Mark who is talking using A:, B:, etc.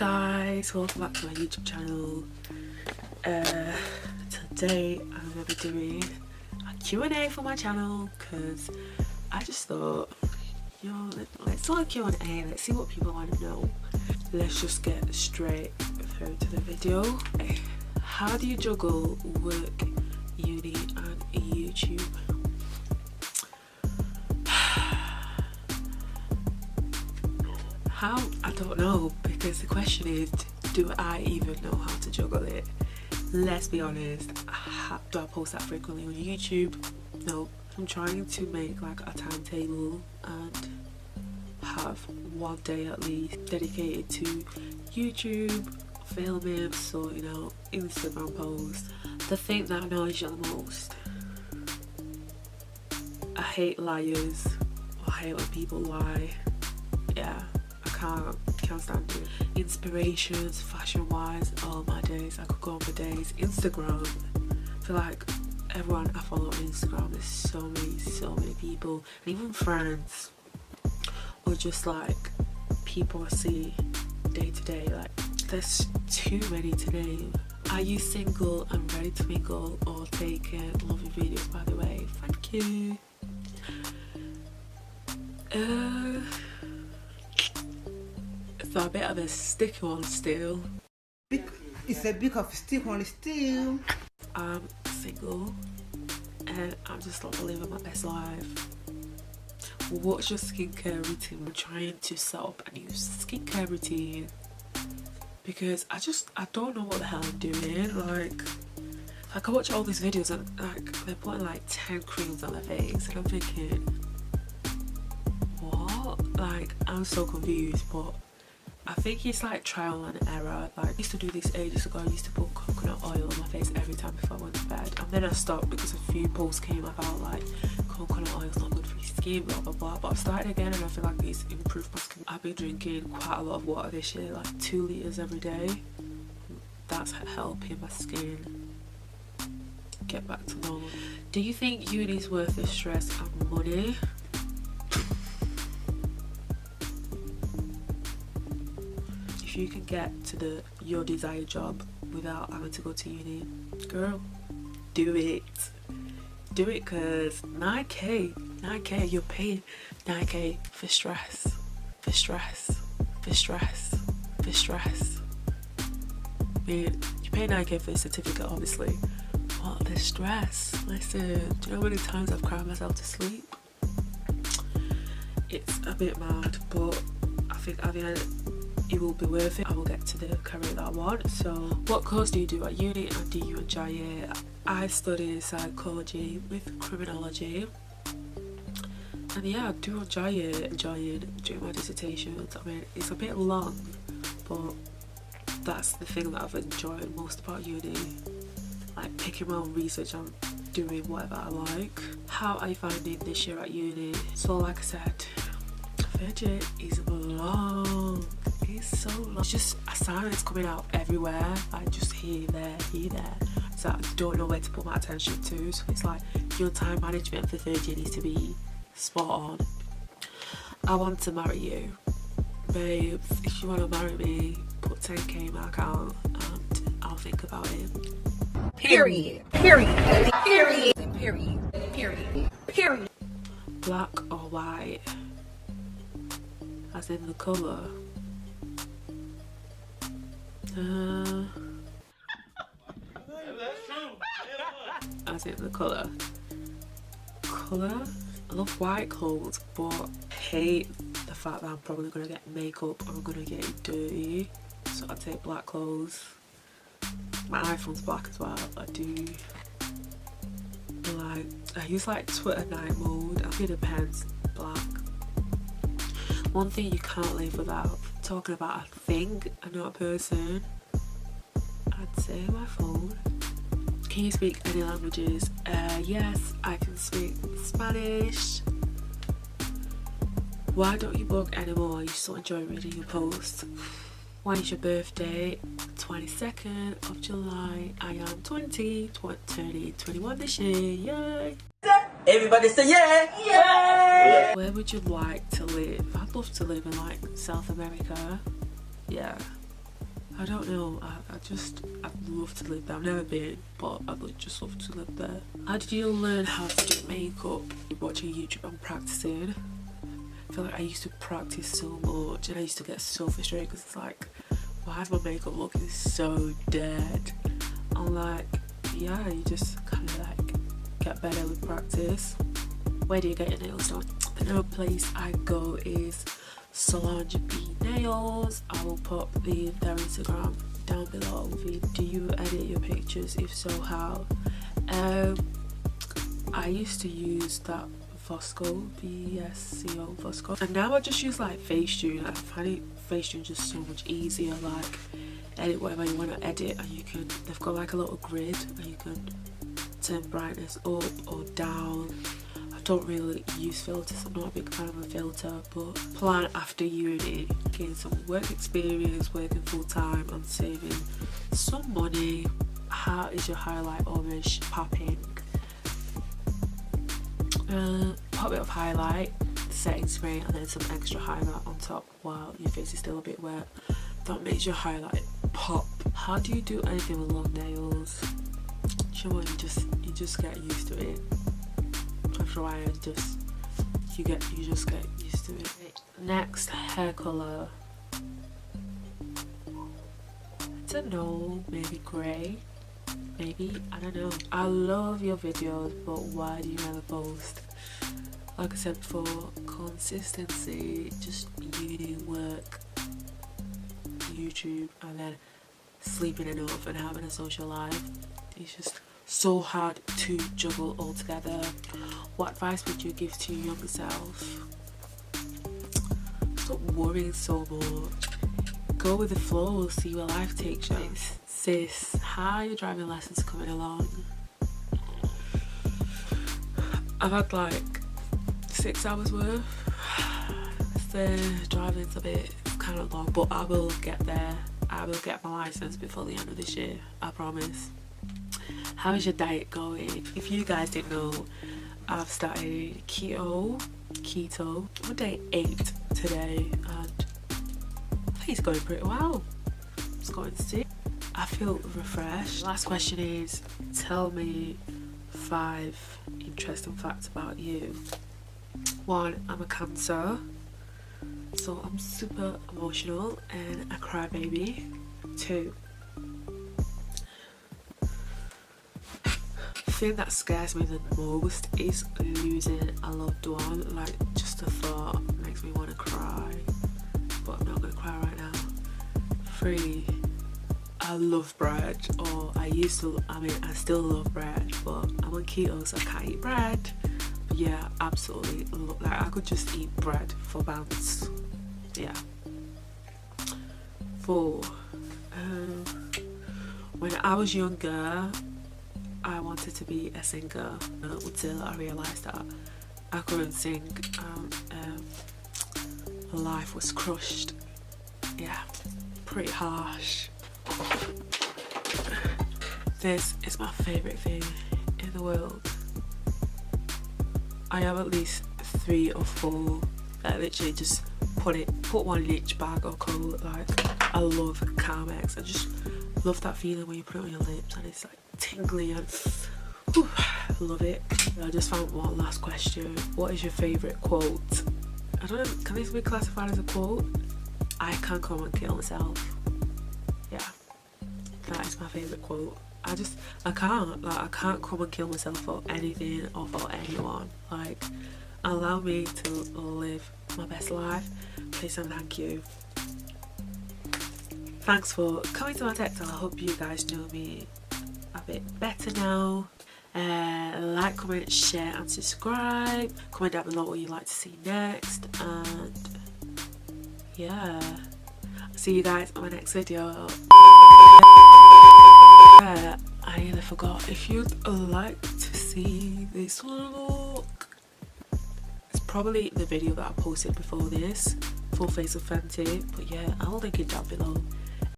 A: guys, welcome back to my YouTube channel. Today I'm going to be doing a Q&A for my channel because I just thought, you know, let's do a Q&A, let's see what people want to know. Let's just get straight through to the video. How do you juggle work, uni and YouTube? How? I don't know, because the question is, do I even know how to juggle it? Let's be honest, do I post that frequently on YouTube? No. I'm trying to make like a timetable and have one day at least dedicated to YouTube, filming, sorting out Instagram posts. The thing that annoys you the most, I hate liars, I hate when people lie. Yeah, I can't stand it. Inspirations, fashion wise, oh my days, I could go on for days. Instagram, I feel like everyone I follow on Instagram, there's so many people, and even friends, or just like people I see day to day. Like, there's too many to name. Are you single and ready to mingle or taken? Love your videos, by the way, thank you. It's a bit of a sticky one still.
B: It's a bit of a stick on still.
A: I'm single and I'm just like living my best life. What's your skincare routine? I'm trying to set up a new skincare routine because I don't know what the hell I'm doing. Like I watch all these videos and like they're putting like 10 creams on their face and I'm thinking, what? Like, I'm so confused. But I think it's like trial and error. Like, I used to do this ages ago. I used to put coconut oil on my face every time before I went to bed, and then I stopped because a few posts came about like coconut oil is not good for your skin, blah blah blah. But I've started again and I feel like it's improved my skin. I've been drinking quite a lot of water this year, like 2 liters every day. That's helping my skin get back to normal. Do you think uni is worth the stress and money? If you can get to your desired job without having to go to uni, girl, do it. Do it, because 9k, you're paying 9k for stress. I mean, you pay 9k for a certificate, obviously, but the stress, listen, do you know how many times I've cried myself to sleep? It's a bit mad, but I think at the end it will be worth it. I will get to the career that I want. So what course do you do at uni and do you enjoy it? I study psychology with criminology, and yeah, I do enjoy it. Enjoying doing my dissertations. I mean, it's a bit long, but that's the thing that I've enjoyed most about uni, like picking my own research and doing whatever I like. How are you finding this year at uni? So like I said, Virgin is long. It's so long. It's just assignments coming out everywhere, like just here, there. So I don't know where to put my attention to. So it's like your time management for third year needs to be spot on. I want to marry you, babes. If you want to marry me, put 10k in my account and I'll think about it.
C: Period.
A: Black or white? As in the colour? As in the colour? I love white clothes, but I hate the fact that I'm probably going to get makeup and I'm going to get it dirty. So I take black clothes. My iPhone's black as well. I do. Like, I use like Twitter night mode. I think it depends. Black. One thing you can't live without, talking about a thing and not a person, I'd say my phone. Can you speak any languages? Yes, I can speak Spanish. Why don't you blog anymore? You still enjoy reading your posts. When is your birthday? 22nd of July. I am 20, turning 21 this year. Yay!
C: Everybody say yeah! Yeah!
A: Where would you like to live? I'd love to live in like South America. Yeah, I don't know, I'd love to live there. I've never been, but I'd just love to live there. How did you learn how to do makeup? Watching YouTube and practicing. I feel like I used to practice so much and I used to get so frustrated because it's like, why is my makeup looking so dead? I'm like, yeah, you just kind of like get better with practice. Where do you get your nails done? Another place I go is Solange B Nails. I will put their Instagram down below. Do you edit your pictures? If so, how? I used to use that Fosco, VSCO Fosco, and now I just use like Facetune. I find Facetune just so much easier. Like, edit whatever you want to edit, and you can, they've got like a little grid and you can turn brightness up or down. I don't really use filters, I'm not a big fan of a filter, but plan after uni, gain some work experience, working full time and saving some money. How is your highlight orange popping? Put a bit of highlight, setting spray, and then some extra highlight on top while your face is still a bit wet. That makes your highlight pop. How do you do anything with long nails? Do you know what, you just get used to it. After a while, you just get used to it. Next, hair color. I don't know, maybe grey. Maybe, I don't know. I love your videos, but why do you never post? Like I said before, consistency, just uni, work, YouTube, and then sleeping enough and having a social life. It's just so hard to juggle all together. What advice would you give to your younger self? Stop worrying so much. Go with the flow, see where life takes you. Sis, how are your driving lessons coming along? I've had like 6 hours worth. The driving's a bit kind of long, but I will get there. I will get my license before the end of this year, I promise. How is your diet going? If you guys didn't know, I've started keto. I'm on day 8 today, and I think it's going pretty well. It's going sick. I feel refreshed. Last question is, tell me 5 interesting facts about you. 1, I'm a Cancer, so I'm super emotional and a crybaby. 2, the thing that scares me the most is losing a loved one. Like, just the thought makes me want to cry, but I'm not going to cry right now. 3, I love bread, or I still love bread, but I'm on keto, so I can't eat bread. But yeah, absolutely love, like, I could just eat bread for bounce. Yeah. 4, when I was younger, I wanted to be a singer until I realised that I couldn't sing, and life was crushed. Yeah, pretty harsh. This is my favourite thing in the world. I have at least 3 or 4 that I literally just put one in each bag or coat. Like, I love Carmex. I just love that feeling when you put it on your lips and it's like tingly and whew, love it. I just found one last question. What is your favourite quote? I don't know, can this be classified as a quote? I can come and kill myself. Yeah, that is my favourite quote. I can't come and kill myself for anything or for anyone. Like, allow me to live my best life. Please and thank you. Thanks for coming to my TikTok. I hope you guys know me a bit better now. Like, comment, share and subscribe. Comment down below what you'd like to see next, and yeah, see you guys on my next video. I nearly forgot, if you'd like to see this look, it's probably the video that I posted before this, full face of Fenty, but yeah, I'll link it down below.